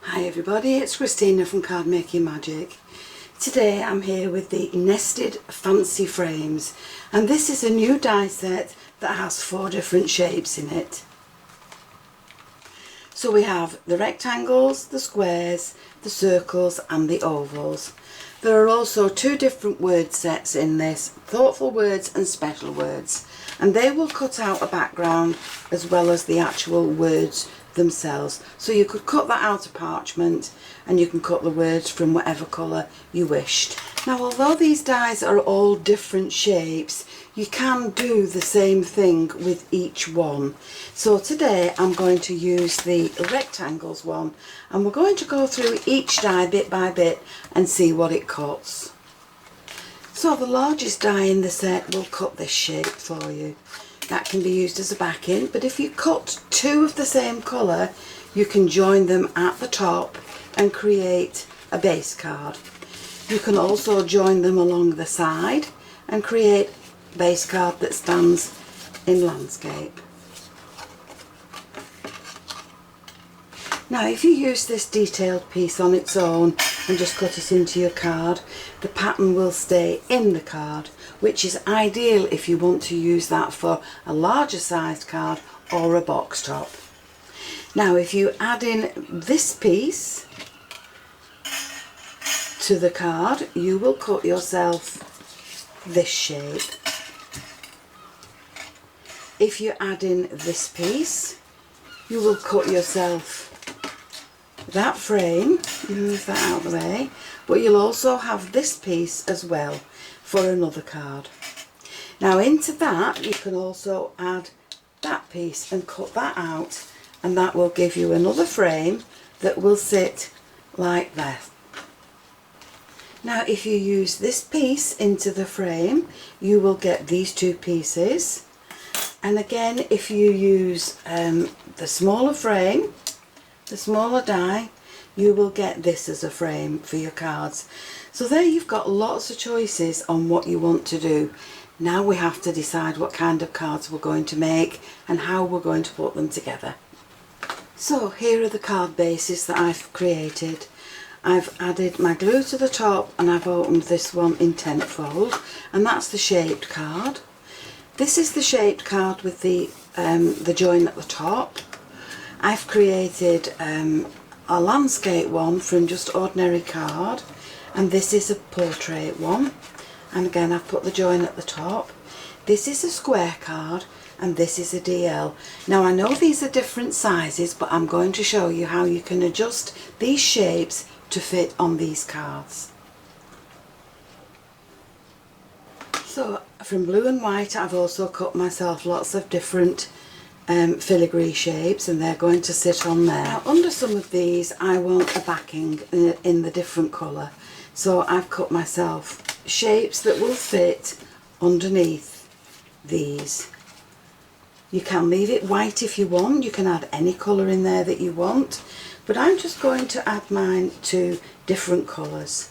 Hi everybody, it's Christina from Card Making Magic. Today I'm here with the nested fancy frames, and this is a new die set that has 4 different shapes in it. So we have the rectangles, the squares, the circles and the ovals. There are also 2 different word sets in this, thoughtful words and special words, and they will cut out a background as well as the actual words themselves. So you could cut that out of parchment and you can cut the words from whatever colour you wished. Now, although these dies are all different shapes, you can do the same thing with each one. So today I'm going to use the rectangles one, and we're going to go through each die bit by bit and see what it cuts. So the largest die in the set will cut this shape for you. That can be used as a backing, but if you cut 2 of the same colour, you can join them at the top and create a base card. You can also join them along the side and create a base card that stands in landscape. Now, if you use this detailed piece on its own and just cut it into your card, the pattern will stay in the card, which is ideal if you want to use that for a larger sized card or a box top. Now, if you add in this piece to the card, you will cut yourself this shape. If you add in this piece, you will cut yourself that frame. Move that out of the way, but you'll also have this piece as well for another card. Now, into that you can also add that piece and cut that out, and that will give you another frame that will sit like that. Now, if you use this piece into the frame, you will get these 2 pieces, and again, if you use the smaller frame, the smaller die, you will get this as a frame for your cards. So there you've got lots of choices on what you want to do. Now we have to decide what kind of cards we're going to make and how we're going to put them together. So here are the card bases that I've created. I've added my glue to the top and I've opened this one in 10th fold, and that's the shaped card. This is the shaped card with the join at the top. I've created a landscape one from just ordinary card, and this is a portrait one, and again I've put the join at the top. This is a square card and this is a DL. Now, I know these are different sizes, but I'm going to show you how you can adjust these shapes to fit on these cards. So from blue and white I've also cut myself lots of different filigree shapes, and they're going to sit on there. Now, under some of these I want a backing in the different colour, so I've cut myself shapes that will fit underneath these. You can leave it white if you want, you can add any colour in there that you want, but I'm just going to add mine to different colours.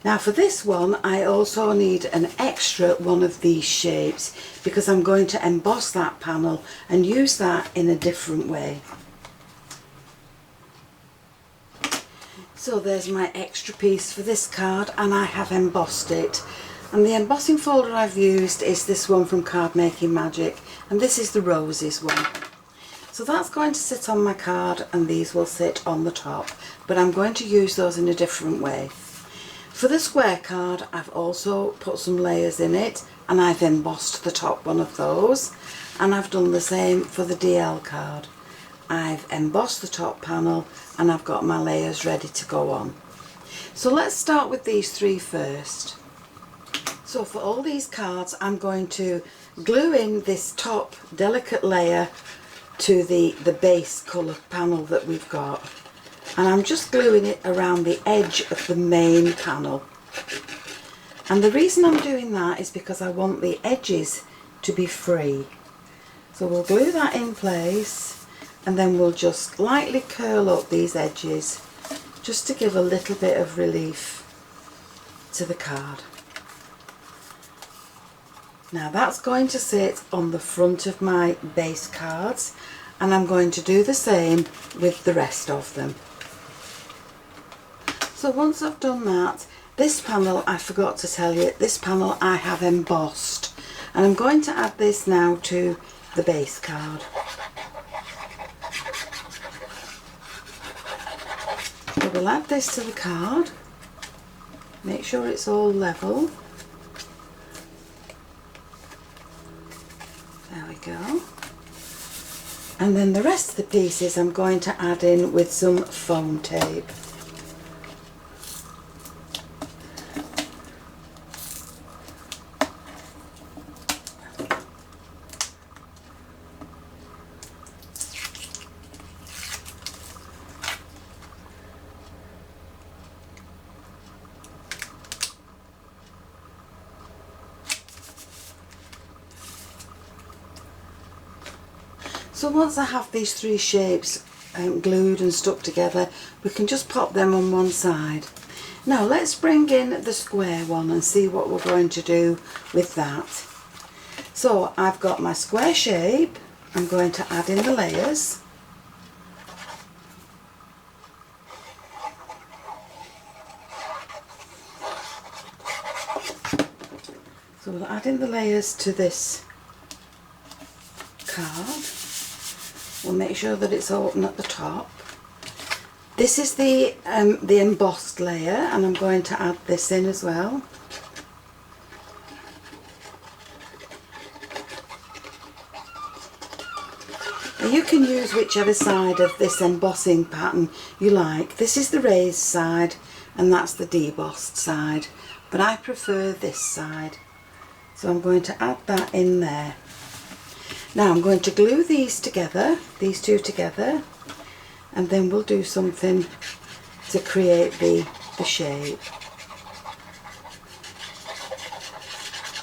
Now, for this one I also need an extra one of these shapes because I'm going to emboss that panel and use that in a different way. So there's my extra piece for this card, and I have embossed it. And the embossing folder I've used is this one from Card Making Magic, and this is the roses one. So that's going to sit on my card and these will sit on the top, but I'm going to use those in a different way. For the square card I've also put some layers in it and I've embossed the top one of those, and I've done the same for the DL card. I've embossed the top panel and I've got my layers ready to go on. So let's start with these 3 first. So for all these cards I'm going to glue in this top delicate layer to the base colour panel that we've got. and I'm just gluing it around the edge of the main panel. And the reason I'm doing that is because I want the edges to be free. So we'll glue that in place, and then we'll just lightly curl up these edges just to give a little bit of relief to the card. Now that's going to sit on the front of my base cards, and I'm going to do the same with the rest of them. So once I've done that, this panel, I forgot to tell you, this panel I have embossed, and I'm going to add this now to the base card. So we'll add this to the card, make sure it's all level. There we go. And then the rest of the pieces I'm going to add in with some foam tape. So once I have these three shapes glued and stuck together, we can just pop them on one side. Now let's bring in the square one and see what we're going to do with that. So I've got my square shape, I'm going to add in the layers. So we'll add in the layers to this card. We'll make sure that it's open at the top. This is the embossed layer, and I'm going to add this in as well. You can use whichever side of this embossing pattern you like. This is the raised side and that's the debossed side, but I prefer this side. So I'm going to add that in there. Now I'm going to glue these together, these two together, and then we'll do something to create the shape.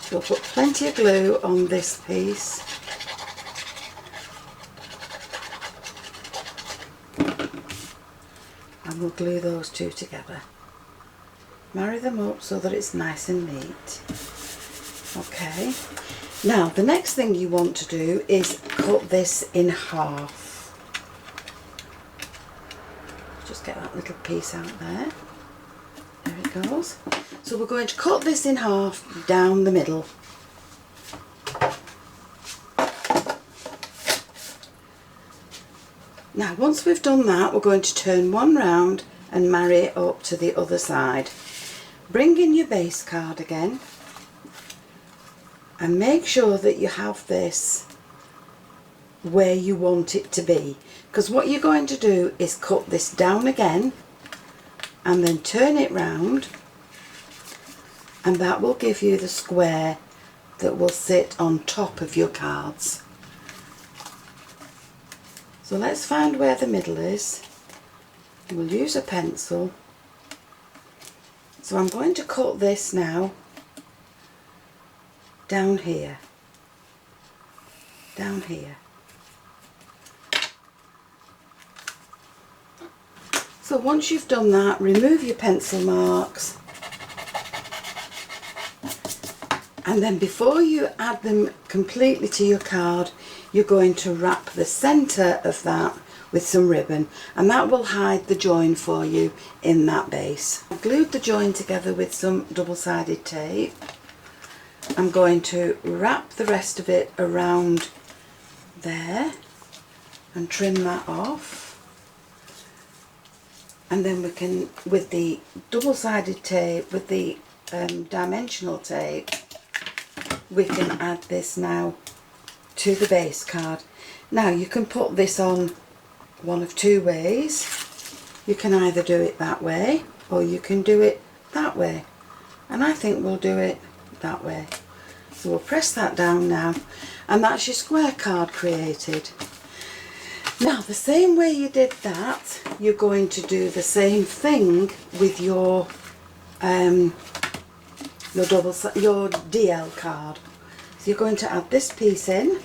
So we'll put plenty of glue on this piece. And we'll glue those two together. Marry them up so that it's nice and neat. Okay. Now the next thing you want to do is cut this in half. Just get that little piece out there. There it goes. So we're going to cut this in half down the middle. Now once we've done that, we're going to turn one round and marry it up to the other side. Bring in your base card again. And make sure that you have this where you want it to be, because what you're going to do is cut this down again and then turn it round, and that will give you the square that will sit on top of your cards. So let's find where the middle is. We'll use a pencil. So I'm going to cut this now down here, down here. So once you've done that, remove your pencil marks, and then before you add them completely to your card, you're going to wrap the centre of that with some ribbon, and that will hide the join for you in that base. I've glued the join together with some double-sided tape. I'm going to wrap the rest of it around there and trim that off, and then we can, with the double-sided tape, with the dimensional tape, we can add this now to the base card. Now you can put this on one of two ways. You can either do it that way or you can do it that way, and I think we'll do it that way. So we'll press that down now, and that's your square card created. Now the same way you did that, you're going to do the same thing with your DL card. So you're going to add this piece in.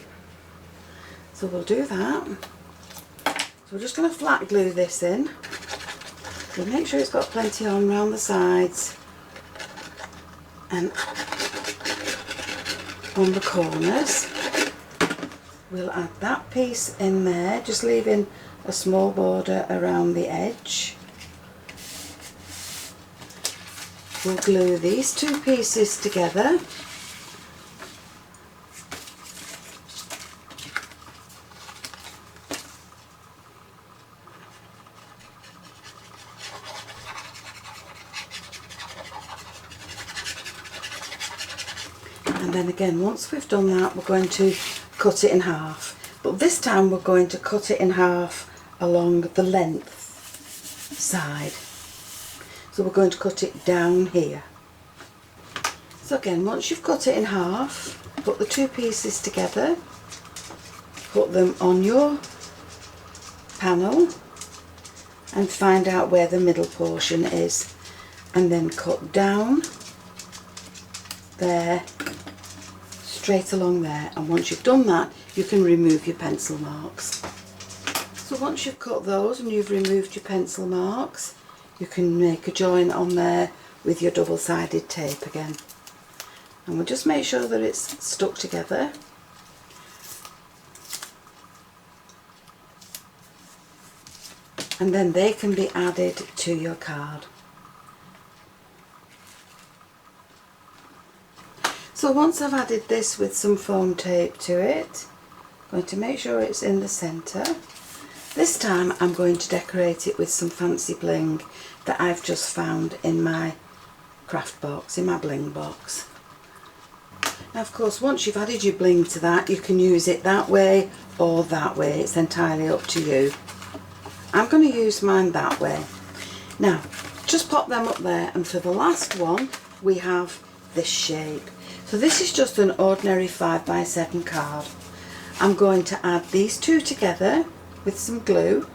So we'll do that. So we're just going to flat glue this in. We'll make sure it's got plenty on around the sides and on the corners. We'll add that piece in there, just leaving a small border around the edge. We'll glue these two pieces together. And then again, once we've done that, we're going to cut it in half. But this time we're going to cut it in half along the length side. So we're going to cut it down here. So again, once you've cut it in half, put the two pieces together, put them on your panel and find out where the middle portion is, and then cut down there, straight along there. And once you've done that, you can remove your pencil marks. So once you've cut those and you've removed your pencil marks, you can make a join on there with your double-sided tape again. And we'll just make sure that it's stuck together. And then they can be added to your card. So once I've added this with some foam tape to it, I'm going to make sure it's in the centre. This time I'm going to decorate it with some fancy bling that I've just found in my craft box, in my bling box. Now of course, once you've added your bling to that, you can use it that way or that way. It's entirely up to you. I'm going to use mine that way. Now just pop them up there, and for the last one we have this shape. So this is just an ordinary 5x7 card. I'm going to add these two together with some glue.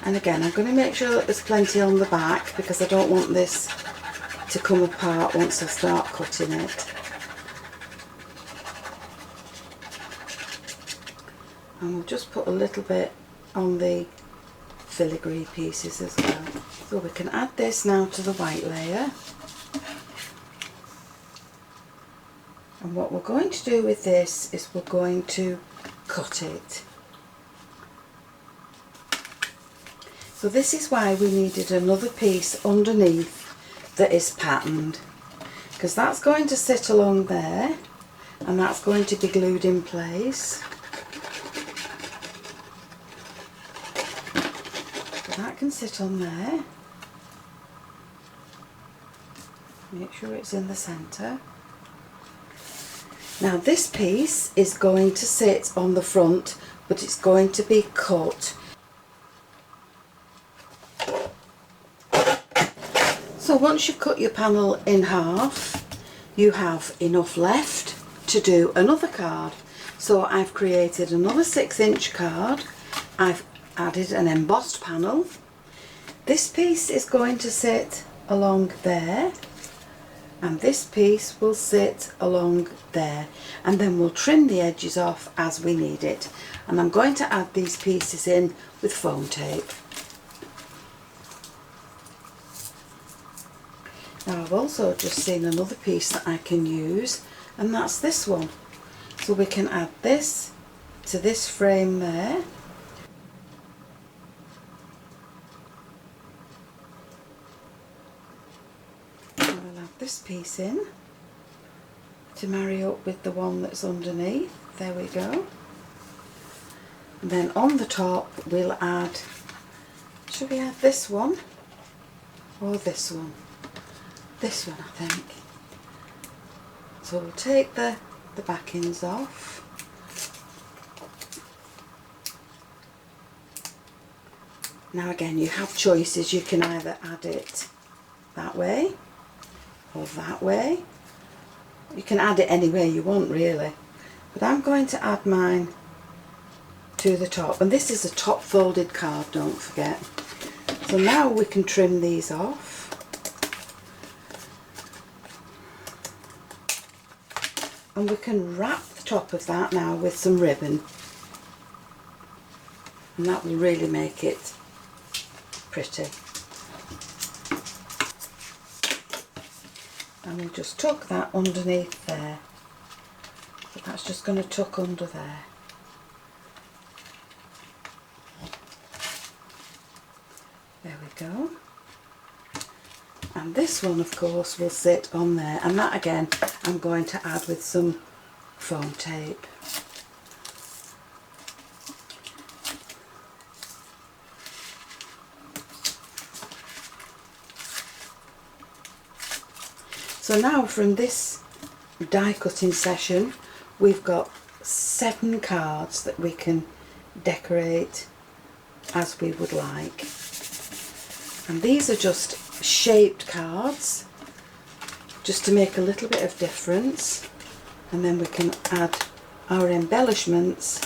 And again, I'm going to make sure that there's plenty on the back because I don't want this to come apart once I start cutting it. And we'll just put a little bit on the filigree pieces as well. So we can add this now to the white layer. And what we're going to do with this is we're going to cut it. So this is why we needed another piece underneath that is patterned, because that's going to sit along there and that's going to be glued in place. That can sit on there. Make sure it's in the centre. Now this piece is going to sit on the front, but it's going to be cut. So once you've cut your panel in half, you have enough left to do another card. So I've created another 6-inch card. I've added an embossed panel. This piece is going to sit along there, and this piece will sit along there, and then we'll trim the edges off as we need it. And I'm going to add these pieces in with foam tape. Now I've also just seen another piece that I can use, and that's this one. So we can add this to this frame there. This piece in to marry up with the one that's underneath. There we go. And then on the top we'll add, should we add this one or this one? This one, I think. So we'll take the backings off. Now again, you have choices. You can either add it that way or that way. You can add it any way you want really, but I'm going to add mine to the top, and this is a top folded card, don't forget. So now we can trim these off. And we can wrap the top of that now with some ribbon, and that will really make it pretty. And we'll just tuck that underneath there. So that's just going to tuck under there. There we go. And this one of course will sit on there, and that again I'm going to add with some foam tape. So now from this die cutting session we've got 7 cards that we can decorate as we would like. And these are just shaped cards, just to make a little bit of difference, and then we can add our embellishments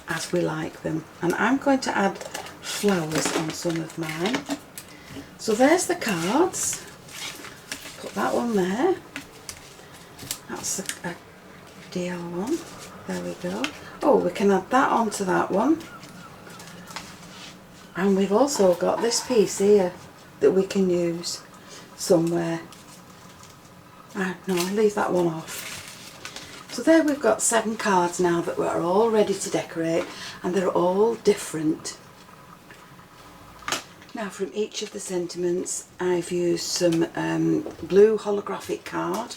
as we like them. And I'm going to add flowers on some of mine. So there's the cards, put that one there, that's a DL one, there we go. Oh, we can add that onto that one. And we've also got this piece here that we can use somewhere. No, I'll leave that one off. So there we've got 7 cards now that we're all ready to decorate, and they're all different. Now from each of the sentiments I've used some blue holographic card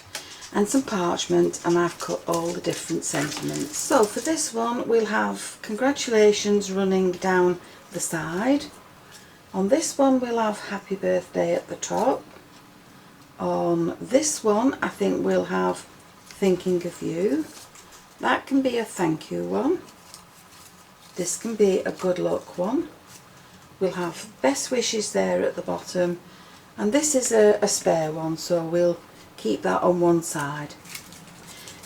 and some parchment, and I've cut all the different sentiments. So for this one we'll have congratulations running down the side. On this one we'll have happy birthday at the top. On this one I think we'll have thinking of you. That can be a thank you one. This can be a good luck one. We'll have best wishes there at the bottom, and this is a spare one, so we'll keep that on one side.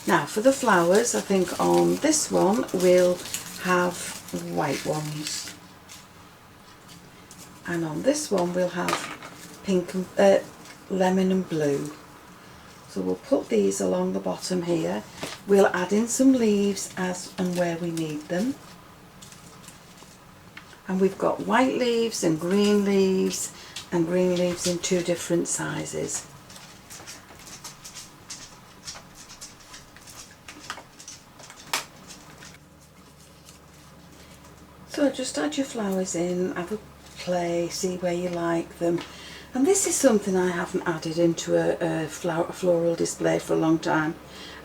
Now for the flowers, I think on this one we'll have white ones. And on this one we'll have pink and lemon and blue. So we'll put these along the bottom here. We'll add in some leaves as and where we need them. And we've got white leaves and green leaves in 2 different sizes. So just add your flowers in, have a play, see where you like them. And this is something I haven't added into a floral display for a long time,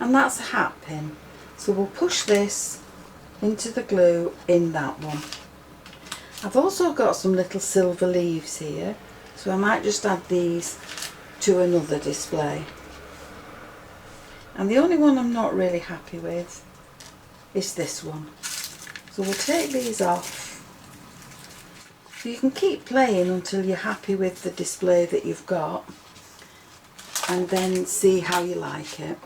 and that's a hat pin. So we'll push this into the glue in that one. I've also got some little silver leaves here, so I might just add these to another display. And the only one I'm not really happy with is this one. So we'll take these off. So you can keep playing until you're happy with the display that you've got, and then see how you like it.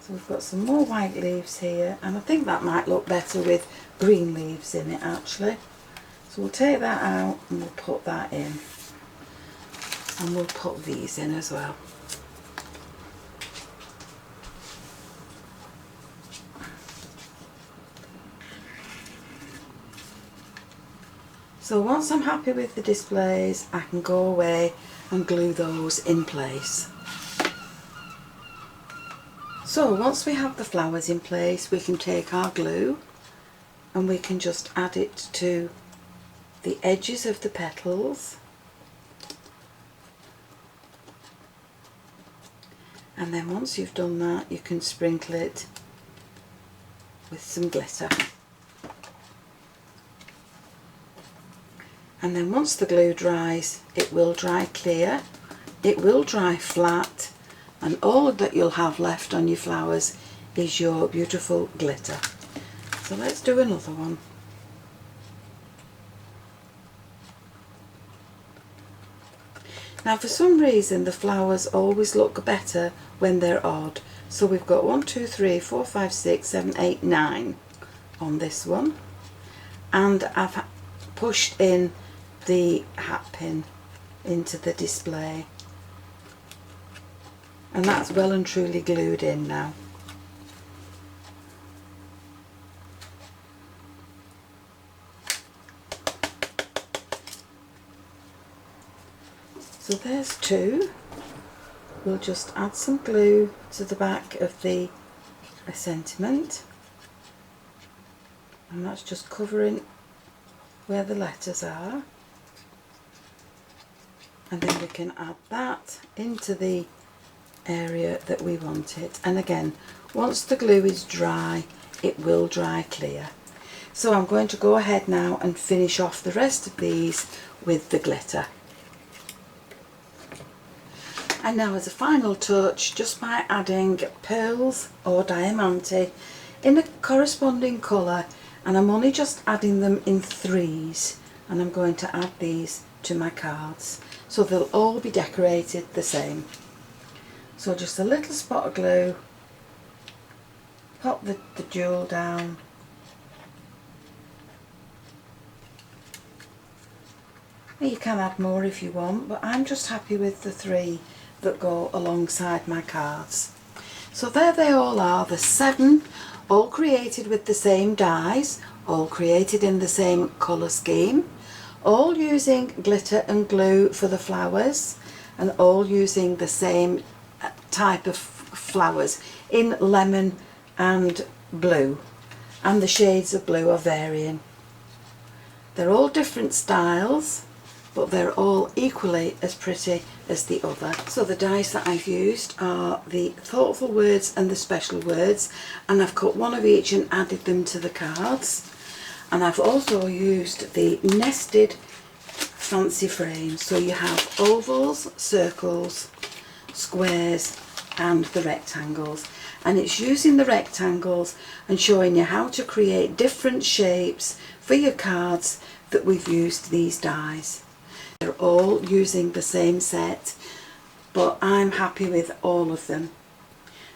So we've got some more white leaves here, and I think that might look better with green leaves in it actually. So we'll take that out and we'll put that in, and we'll put these in as well. So once I'm happy with the displays, I can go away and glue those in place. So once we have the flowers in place, we can take our glue and we can just add it to the edges of the petals. And then once you've done that, you can sprinkle it with some glitter. And then once the glue dries, it will dry clear, it will dry flat, and all that you'll have left on your flowers is your beautiful glitter. So let's do another one. Now for some reason the flowers always look better when they're odd. So we've got 1, 2, 3, 4, 5, 6, 7, 8, 9 on this one. And I've pushed in the hat pin into the display. And that's well and truly glued in now. So there's 2. We'll just add some glue to the back of the sentiment, and that's just covering where the letters are, and then we can add that into the area that we want it. And again, once the glue is dry, it will dry clear. So I'm going to go ahead now and finish off the rest of these with the glitter. And now as a final touch, just by adding pearls or diamante in a corresponding colour, and I'm only just adding them in 3s, and I'm going to add these to my cards so they'll all be decorated the same. So just a little spot of glue, pop the jewel down, you can add more if you want, but I'm just happy with the 3 that go alongside my cards. So there they all are, the 7, all created with the same dies, all created in the same colour scheme, all using glitter and glue for the flowers, and all using the same type of flowers in lemon and blue, and the shades of blue are varying. They're all different styles, but they're all equally as pretty as the other. So the dies that I've used are the thoughtful words and the special words, and I've cut one of each and added them to the cards. And I've also used the nested fancy frames, so you have ovals, circles, squares and the rectangles, and it's using the rectangles and showing you how to create different shapes for your cards that we've used these dies. They're all using the same set, but I'm happy with all of them.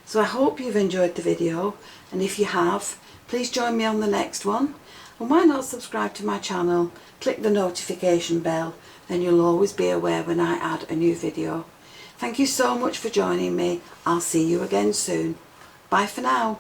So I hope you've enjoyed the video, and if you have, please join me on the next one, and why not subscribe to my channel, click the notification bell, then you'll always be aware when I add a new video. Thank you so much for joining me. I'll see you again soon. Bye for now.